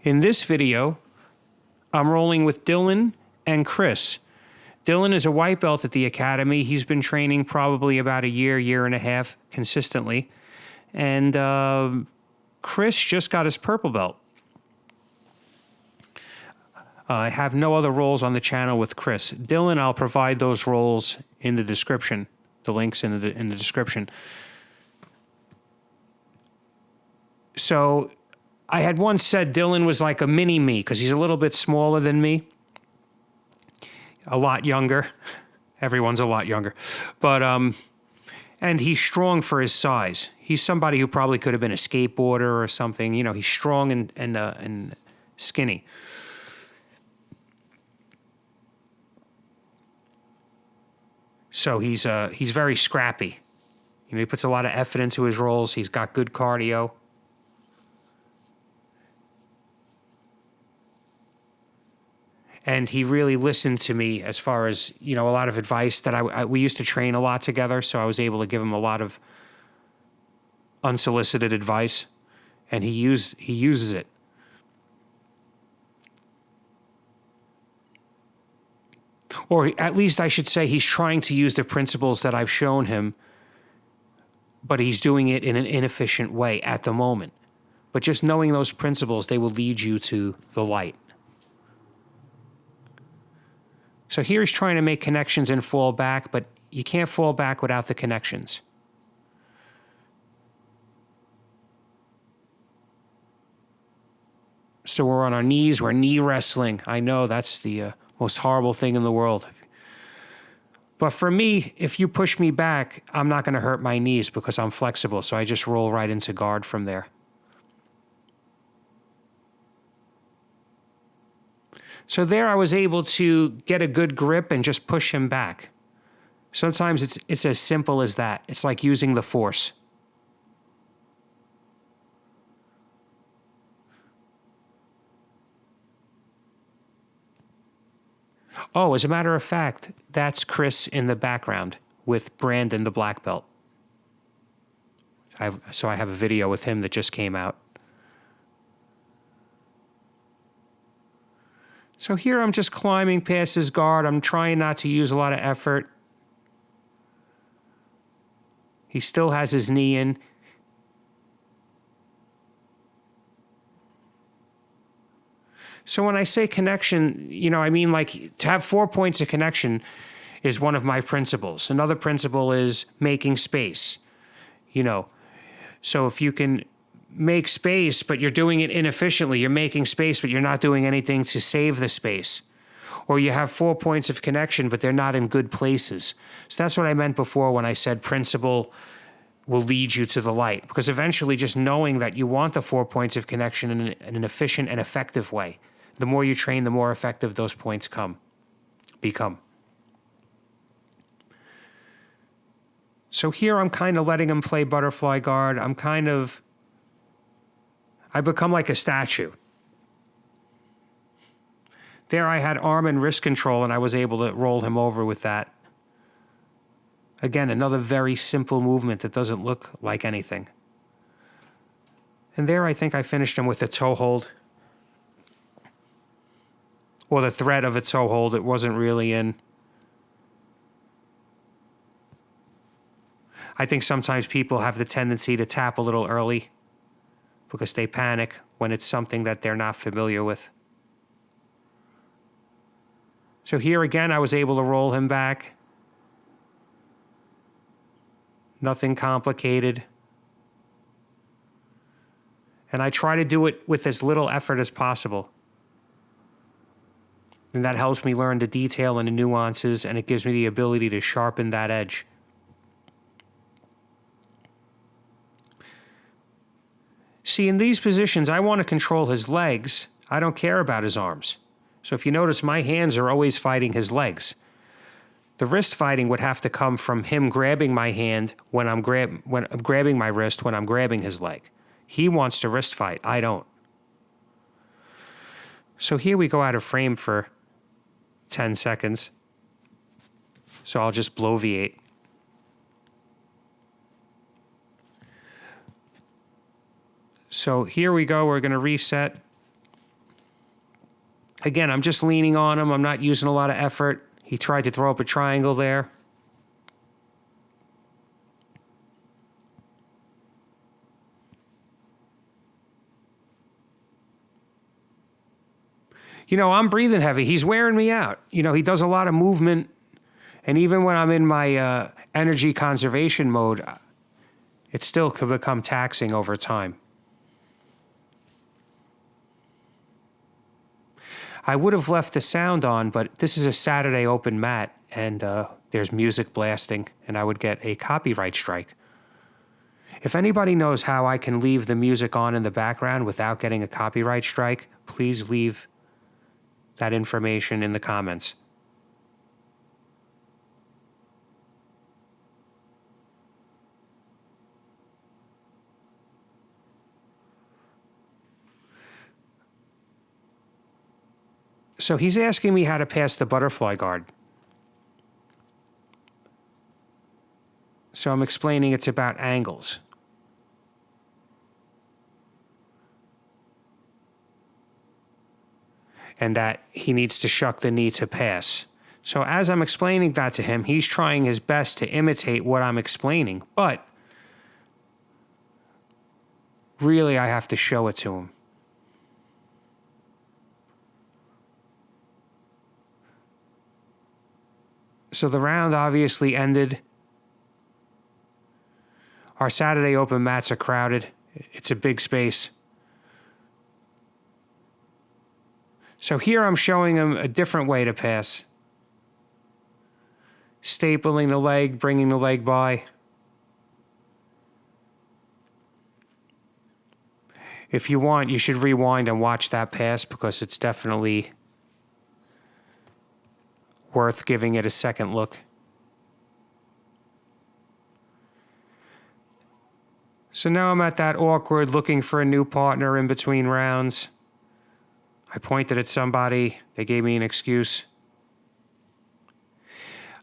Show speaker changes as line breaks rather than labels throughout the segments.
In this video, I'm rolling with Dylan and Chris. Dylan is a white belt at the academy. He's been training probably about a year and a half consistently. And Chris just got his purple belt. I have no other roles on the channel with Chris. Dylan, I'll provide those roles in the description, the links in the description. So I had once said Dylan was like a mini me because he's a little bit smaller than me, a lot younger. Everyone's a lot younger. But, and he's strong for his size. He's somebody who probably could have been a skateboarder or something. You know, he's strong and skinny. So he's very scrappy. You know, he puts a lot of effort into his rolls. He's got good cardio. And he really listened to me as far as, you know, a lot of advice that we used to train a lot together. So I was able to give him a lot of unsolicited advice, and he uses it. Or at least I should say he's trying to use the principles that I've shown him, but he's doing it in an inefficient way at the moment. But just knowing those principles, they will lead you to the light. So here he's trying to make connections and fall back, but you can't fall back without the connections. So we're on our knees, we're knee wrestling. I know that's the most horrible thing in the world. But for me, if you push me back, I'm not going to hurt my knees because I'm flexible, so I just roll right into guard from there. So there I was able to get a good grip and just push him back. Sometimes it's as simple as that. It's like using the force. Oh, as a matter of fact, that's Chris in the background with Brandon, the black belt. So I have a video with him that just came out. So here I'm just climbing past his guard. I'm trying not to use a lot of effort. He still has his knee in. So when I say connection, you know, I mean like to have 4 points of connection is one of my principles. Another principle is making space, you know. So if you can make space, but you're doing it inefficiently, you're making space, but you're not doing anything to save the space. Or you have 4 points of connection, but they're not in good places. So that's what I meant before when I said principle will lead you to the light. Because eventually just knowing that you want the 4 points of connection in an efficient and effective way, the more you train, the more effective those points become. So here I'm kind of letting him play butterfly guard. I become like a statue. There I had arm and wrist control, and I was able to roll him over with that. Again, another very simple movement that doesn't look like anything. And there I think I finished him with a toe hold. Or the threat of a toe hold. It wasn't really in. I think sometimes people have the tendency to tap a little early because they panic when it's something that they're not familiar with. So here again, I was able to roll him back. Nothing complicated. And I try to do it with as little effort as possible. And that helps me learn the detail and the nuances, and it gives me the ability to sharpen that edge. See, in these positions, I want to control his legs. I don't care about his arms. So if you notice, my hands are always fighting his legs. The wrist fighting would have to come from him grabbing my hand when I'm grabbing my wrist when I'm grabbing his leg. He wants to wrist fight. I don't. So here we go out of frame for 10 seconds. So I'll just bloviate. So here we go. We're going to reset. Again, I'm just leaning on him. I'm not using a lot of effort. He tried to throw up a triangle there. I'm breathing heavy. He's wearing me out. He does a lot of movement. And even when I'm in my energy conservation mode, it still could become taxing over time. I would have left the sound on, but this is a Saturday open mat, and there's music blasting, and I would get a copyright strike. If anybody knows how I can leave the music on in the background without getting a copyright strike, please leave that information in the comments. So he's asking me how to pass the butterfly guard. So I'm explaining it's about angles. And that he needs to shuck the knee to pass. So as I'm explaining that to him, he's trying his best to imitate what I'm explaining, but really I have to show it to him. So the round obviously ended. Our Saturday open mats are crowded. It's a big space. So here I'm showing him a different way to pass. Stapling the leg, bringing the leg by. If you want, you should rewind and watch that pass because it's definitely worth giving it a second look. So now I'm at that awkward looking for a new partner in between rounds. I pointed at somebody. They gave me an excuse.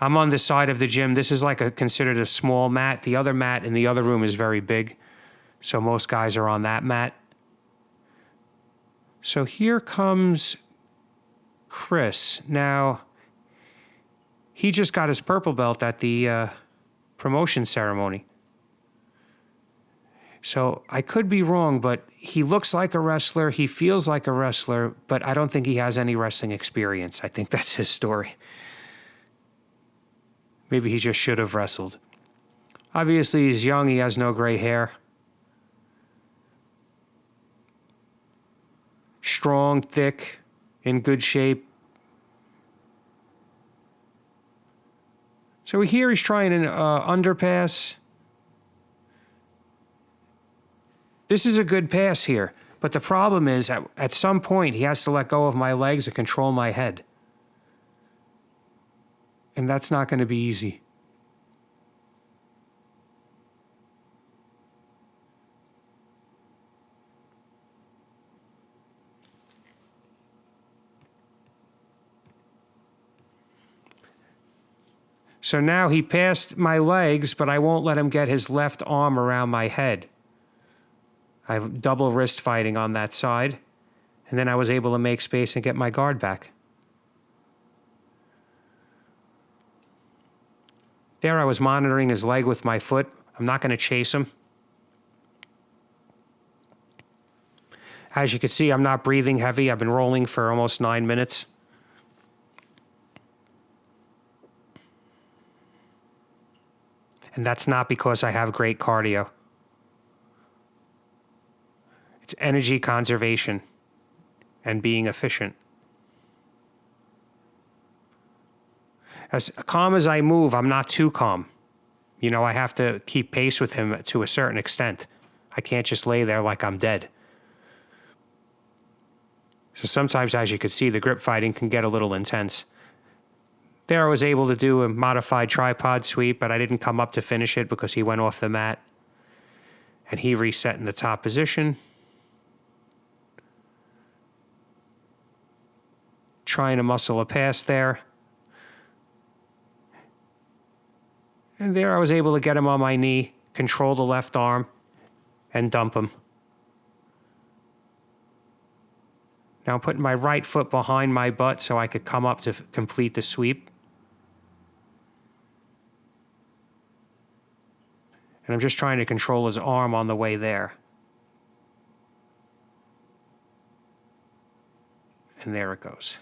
I'm on this side of the gym. This is considered a small mat. The other mat in the other room is very big. So most guys are on that mat. So here comes Chris. Now, he just got his purple belt at the promotion ceremony. So I could be wrong, but he looks like a wrestler. He feels like a wrestler, but I don't think he has any wrestling experience. I think that's his story. Maybe he just should have wrestled. Obviously, he's young. He has no gray hair. Strong, thick, in good shape. So here he's trying an underpass. This is a good pass here, but the problem is at some point he has to let go of my legs and control my head. And that's not going to be easy. So now he passed my legs, but I won't let him get his left arm around my head. I have double wrist fighting on that side, and then I was able to make space and get my guard back. There I was monitoring his leg with my foot. I'm not going to chase him. As you can see, I'm not breathing heavy. I've been rolling for almost 9 minutes. And that's not because I have great cardio. It's energy conservation and being efficient. As calm as I move, I'm not too calm. I have to keep pace with him to a certain extent. I can't just lay there like I'm dead. So sometimes, as you can see, the grip fighting can get a little intense. There I was able to do a modified tripod sweep, but I didn't come up to finish it because he went off the mat. And he reset in the top position. Trying to muscle a pass there. And there I was able to get him on my knee, control the left arm, and dump him. Now I'm putting my right foot behind my butt so I could come up to complete the sweep. And I'm just trying to control his arm on the way there. And there it goes.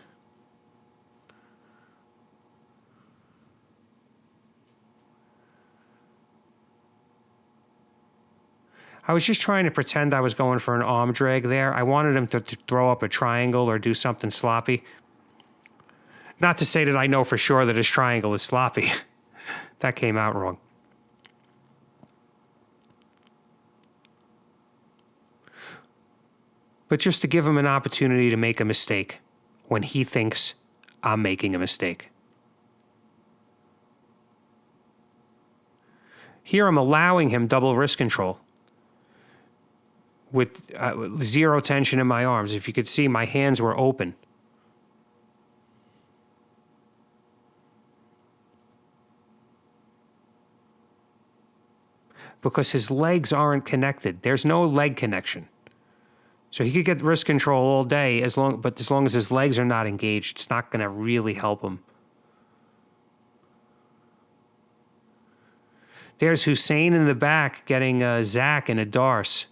I was just trying to pretend I was going for an arm drag there. I wanted him to throw up a triangle or do something sloppy. Not to say that I know for sure that his triangle is sloppy. That came out wrong. But just to give him an opportunity to make a mistake when he thinks I'm making a mistake. Here I'm allowing him double wrist control with zero tension in my arms. If you could see, my hands were open. Because his legs aren't connected. There's no leg connection. So he could get wrist control all day, but as long as his legs are not engaged, it's not going to really help him. There's Hussein in the back getting Zach in a Darce.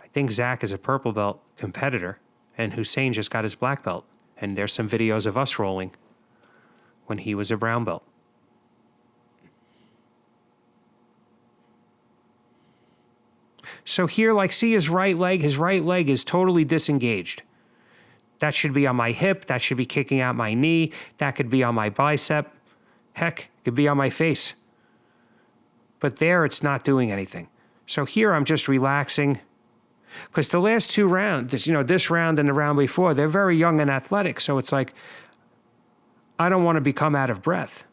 I think Zach is a purple belt competitor, and Hussein just got his black belt. And there's some videos of us rolling when he was a brown belt. So here, like, see his right leg is totally disengaged. That should be on my hip. That should be kicking out my knee. That could be on my bicep. Heck, it could be on my face. But there, it's not doing anything. So here, I'm just relaxing. Because the last two rounds, this round and the round before, they're very young and athletic. So it's like, I don't want to become out of breath.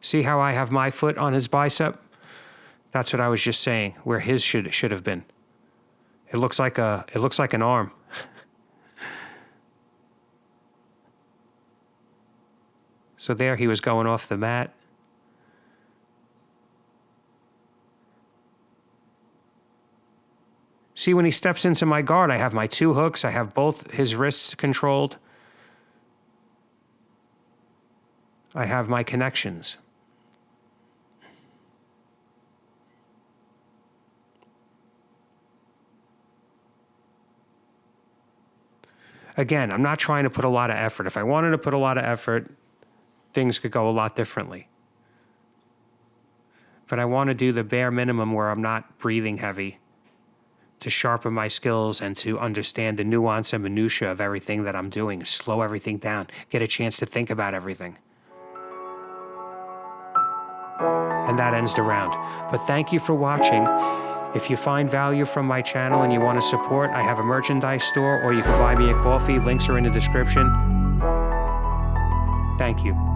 See how I have my foot on his bicep? That's what I was just saying, where his should have been. It looks like an arm. So there he was going off the mat. See, when he steps into my guard, I have my two hooks. I have both his wrists controlled. I have my connections. Again, I'm not trying to put a lot of effort. If I wanted to put a lot of effort, things could go a lot differently. But I want to do the bare minimum where I'm not breathing heavy to sharpen my skills and to understand the nuance and minutia of everything that I'm doing, slow everything down, get a chance to think about everything. And that ends the round. But thank you for watching. If you find value from my channel and you want to support, I have a merchandise store, or you can buy me a coffee. Links are in the description. Thank you.